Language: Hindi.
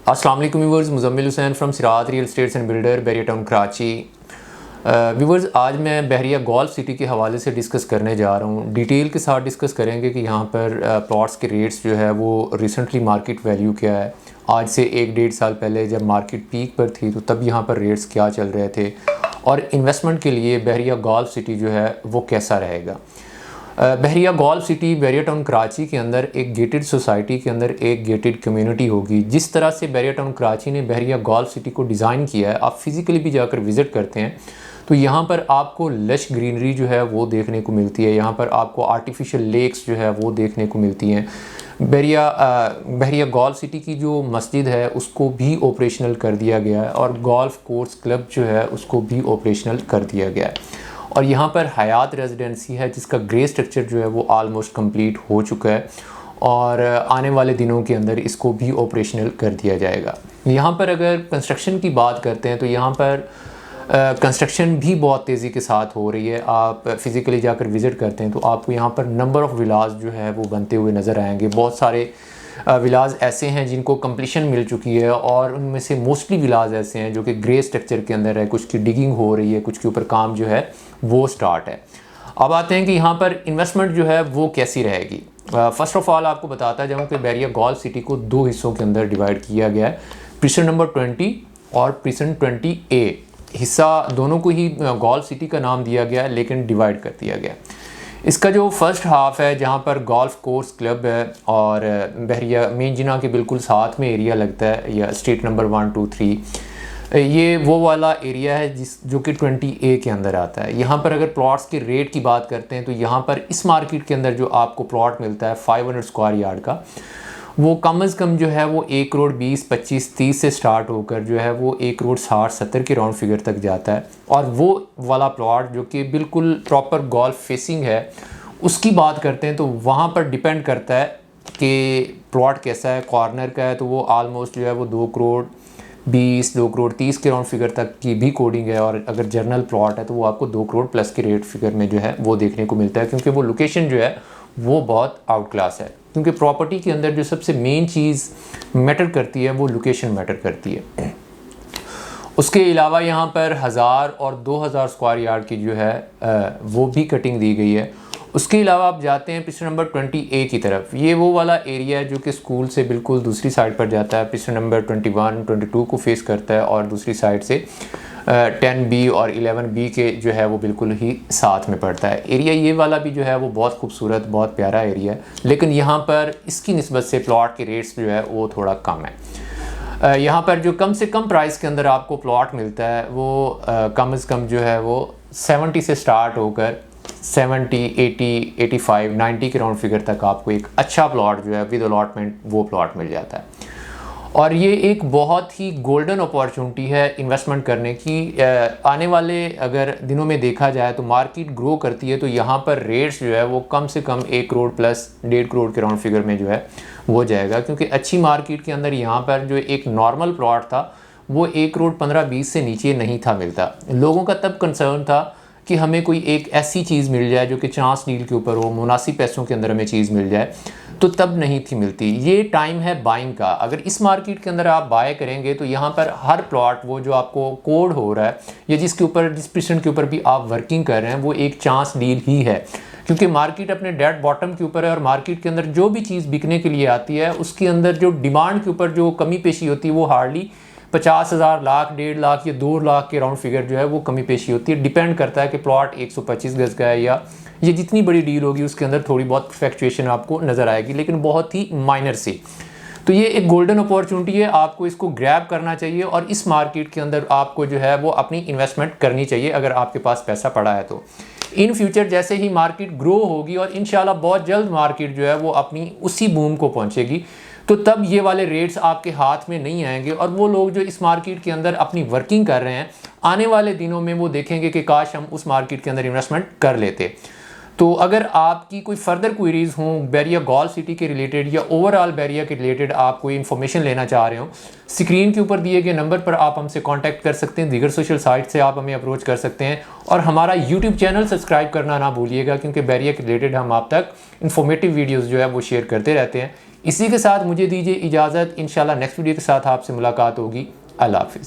अस्सलाम वालेकुम व्यूअर्स, मुज़म्मिल हुसैन फ्रॉम सिरात real estates and builder, Bahria town Karachi. Viewers, आज मैं बहरिया गोल्फ सिटी के हवाले से डिस्कस करने जा रहा हूँ। डिटेल के साथ डिस्कस करेंगे कि यहाँ पर प्लॉट्स के रेट्स जो है वो रिसेंटली मार्केट वैल्यू क्या है, आज से 1-1.5 साल पहले जब मार्केट पीक पर थी तो तब यहाँ पर रेट्स क्या चल रहे थे, और इन्वेस्टमेंट के लिए बहरिया गोल्फ सिटी जो है वो कैसा रहेगा। बहरिया गोल्फ सिटी बहरिया टाउन कराची के अंदर एक गेटेड सोसाइटी के अंदर एक गेटेड कम्युनिटी होगी। जिस तरह से बहरिया टाउन कराची ने बहरिया गोल्फ सिटी को डिज़ाइन किया है, आप फिज़िकली भी जाकर विज़िट करते हैं तो यहाँ पर आपको लश ग्रीनरी जो है वो देखने को मिलती है। यहाँ पर आपको आर्टिफिशियल लेक्स जो है वो देखने को मिलती हैं। बहरिया गोल्फ सिटी की जो मस्जिद है उसको भी ऑपरेशनल कर दिया गया है, और गोल्फ कोर्स क्लब जो है उसको भी ऑपरेशनल कर दिया गया है। और यहाँ पर हयात रेजिडेंसी है जिसका ग्रे स्ट्रक्चर जो है वो आलमोस्ट कंप्लीट हो चुका है, और आने वाले दिनों के अंदर इसको भी ऑपरेशनल कर दिया जाएगा। यहाँ पर अगर कंस्ट्रक्शन की बात करते हैं तो यहाँ पर कंस्ट्रक्शन भी बहुत तेज़ी के साथ हो रही है। आप फिज़िकली जाकर विज़िट करते हैं तो आपको यहाँ पर नंबर ऑफ़ विलास जो है वो बनते हुए नज़र आएंगे। बहुत सारे विलाज ऐसे हैं जिनको कंप्लीशन मिल चुकी है, और उनमें से मोस्टली विलाज ऐसे हैं जो कि ग्रे स्ट्रक्चर के अंदर है। कुछ की डिगिंग हो रही है, कुछ के ऊपर काम जो है वो स्टार्ट है। अब आते हैं कि यहाँ पर इन्वेस्टमेंट जो है वो कैसी रहेगी। फ़र्स्ट ऑफ़ ऑल आपको बताता जाऊँ कि बहरिया गोल्फ सिटी को 2 हिस्सों के अंदर डिवाइड किया गया है, प्रीसेंट नंबर 20 और प्रीसेंट 20A। हिस्सा दोनों को ही गोल्फ सिटी का नाम दिया गया है, लेकिन डिवाइड कर दिया गया है। इसका जो फर्स्ट हाफ़ है जहाँ पर गोल्फ कोर्स क्लब है और बहरिया मेन जिना के बिल्कुल साथ में एरिया लगता है, या स्ट्रीट नंबर 1, 2, 3, ये वो वाला एरिया है जो कि 20A के अंदर आता है। यहाँ पर अगर प्लॉट्स के रेट की बात करते हैं तो यहाँ पर इस मार्केट के अंदर जो आपको प्लॉट मिलता है 500 स्क्वायर यार्ड का, वो कम से कम जो है वो 1 करोड़ 20, 25, 30 से स्टार्ट होकर जो है वो 1 करोड़ 60, 70 के राउंड फिगर तक जाता है। और वो वाला प्लॉट जो कि बिल्कुल प्रॉपर गोल्फ फेसिंग है, उसकी बात करते हैं तो वहाँ पर डिपेंड करता है कि प्लॉट कैसा है। कॉर्नर का है तो वो आलमोस्ट जो है वो 2 करोड़ 20, 2 करोड़ 30 के राउंड फिगर तक की भी कोडिंग है, और अगर जर्नल प्लॉट है तो वो आपको 2 करोड़ प्लस के रेट फिगर में जो है वो देखने को मिलता है, क्योंकि वो लोकेशन जो है वो बहुत आउट क्लास है। क्योंकि प्रॉपर्टी के अंदर जो सबसे मेन चीज़ मैटर करती है वो लोकेशन मैटर करती है। उसके अलावा यहाँ पर 1000 और 2000 स्क्वायर यार्ड की जो है वो भी कटिंग दी गई है। उसके अलावा आप जाते हैं पिछले नंबर 20A की तरफ। ये वो वाला एरिया है जो कि स्कूल से बिल्कुल दूसरी साइड पर जाता है, पिछले नंबर 21, 22 को फेस करता है, और दूसरी साइड से 10B और 11B के जो है वो बिल्कुल ही साथ में पड़ता है। एरिया ये वाला भी जो है वो बहुत खूबसूरत, बहुत प्यारा एरिया है, लेकिन यहाँ पर इसकी निस्बत से प्लॉट के रेट्स जो है वो थोड़ा कम है। यहाँ पर जो कम से कम प्राइस के अंदर आपको प्लॉट मिलता है वो कम से कम जो है वो 70 से स्टार्ट होकर 70, 80, 85, 90 के राउंड फिगर तक आपको एक अच्छा प्लॉट जो है विद अलॉटमेंट वो प्लॉट मिल जाता है। और ये एक बहुत ही गोल्डन अपॉर्चुनिटी है इन्वेस्टमेंट करने की। आने वाले अगर दिनों में देखा जाए तो मार्केट ग्रो करती है तो यहाँ पर रेट्स जो है वो कम से कम 1 करोड़ प्लस 1.5 करोड़ के राउंड फिगर में जो है वो जाएगा, क्योंकि अच्छी मार्केट के अंदर यहाँ पर जो एक नॉर्मल प्लॉट था वो 1 करोड़ 15-20 से नीचे नहीं था मिलता। लोगों का तब कंसर्न था कि हमें कोई एक ऐसी चीज़ मिल जाए जो कि चांस डील के ऊपर हो, मुनासिब पैसों के अंदर हमें चीज़ मिल जाए, तो तब नहीं थी मिलती। ये टाइम है बाइंग का। अगर इस मार्केट के अंदर आप बाय करेंगे तो यहाँ पर हर प्लॉट वो जो आपको कोड हो रहा है या जिस परसेंट के ऊपर भी आप वर्किंग कर रहे हैं वो एक चांस डील ही है, क्योंकि मार्केट अपने डेड बॉटम के ऊपर है, और मार्केट के अंदर जो भी चीज़ बिकने के लिए आती है उसके अंदर जो डिमांड के ऊपर जो कमी पेशी होती है वो हार्डली 50,000, लाख, 1.5 लाख या 2 लाख के राउंड फिगर जो है वो कमी पेशी होती है। डिपेंड करता है कि प्लॉट 125 गज का है या ये जितनी बड़ी डील होगी उसके अंदर थोड़ी बहुत फ्लक्चुएशन आपको नज़र आएगी, लेकिन बहुत ही माइनर सी। तो ये एक गोल्डन अपॉर्चुनिटी है, आपको इसको ग्रैब करना चाहिए, और इस मार्केट के अंदर आपको जो है वो अपनी इन्वेस्टमेंट करनी चाहिए अगर आपके पास पैसा पड़ा है तो। इन फ्यूचर जैसे ही मार्केट ग्रो होगी और इंशाल्लाह बहुत जल्द मार्केट जो है वो अपनी उसी बूम को पहुँचेगी, तो तब ये वाले रेट्स आपके हाथ में नहीं आएंगे, और वो लोग जो इस मार्केट के अंदर अपनी वर्किंग कर रहे हैं आने वाले दिनों में वो देखेंगे कि काश हम उस मार्केट के अंदर इन्वेस्टमेंट कर लेते। तो अगर आपकी कोई फर्दर क्वेरीज हों बहरिया गोल्फ सिटी के रिलेटेड या ओवरऑल बहरिया के रिलेटेड आप कोई इन्फॉर्मेशन लेना चाह रहे हो, स्क्रीन के ऊपर दिए गए नंबर पर आप हमसे कांटेक्ट कर सकते हैं। दीगर सोशल साइट से आप हमें अप्रोच कर सकते हैं, और हमारा यूट्यूब चैनल सब्सक्राइब करना ना भूलिएगा, क्योंकि बहरिया के रिलेटेड हम आप तक इन्फॉर्मेटिव वीडियोज़ जो है वो शेयर करते रहते हैं। इसी के साथ मुझे दीजिए इजाज़त। इंशाल्लाह नेक्स्ट वीडियो के साथ आपसे मुलाकात होगी। अल्लाह हाफ़िज़।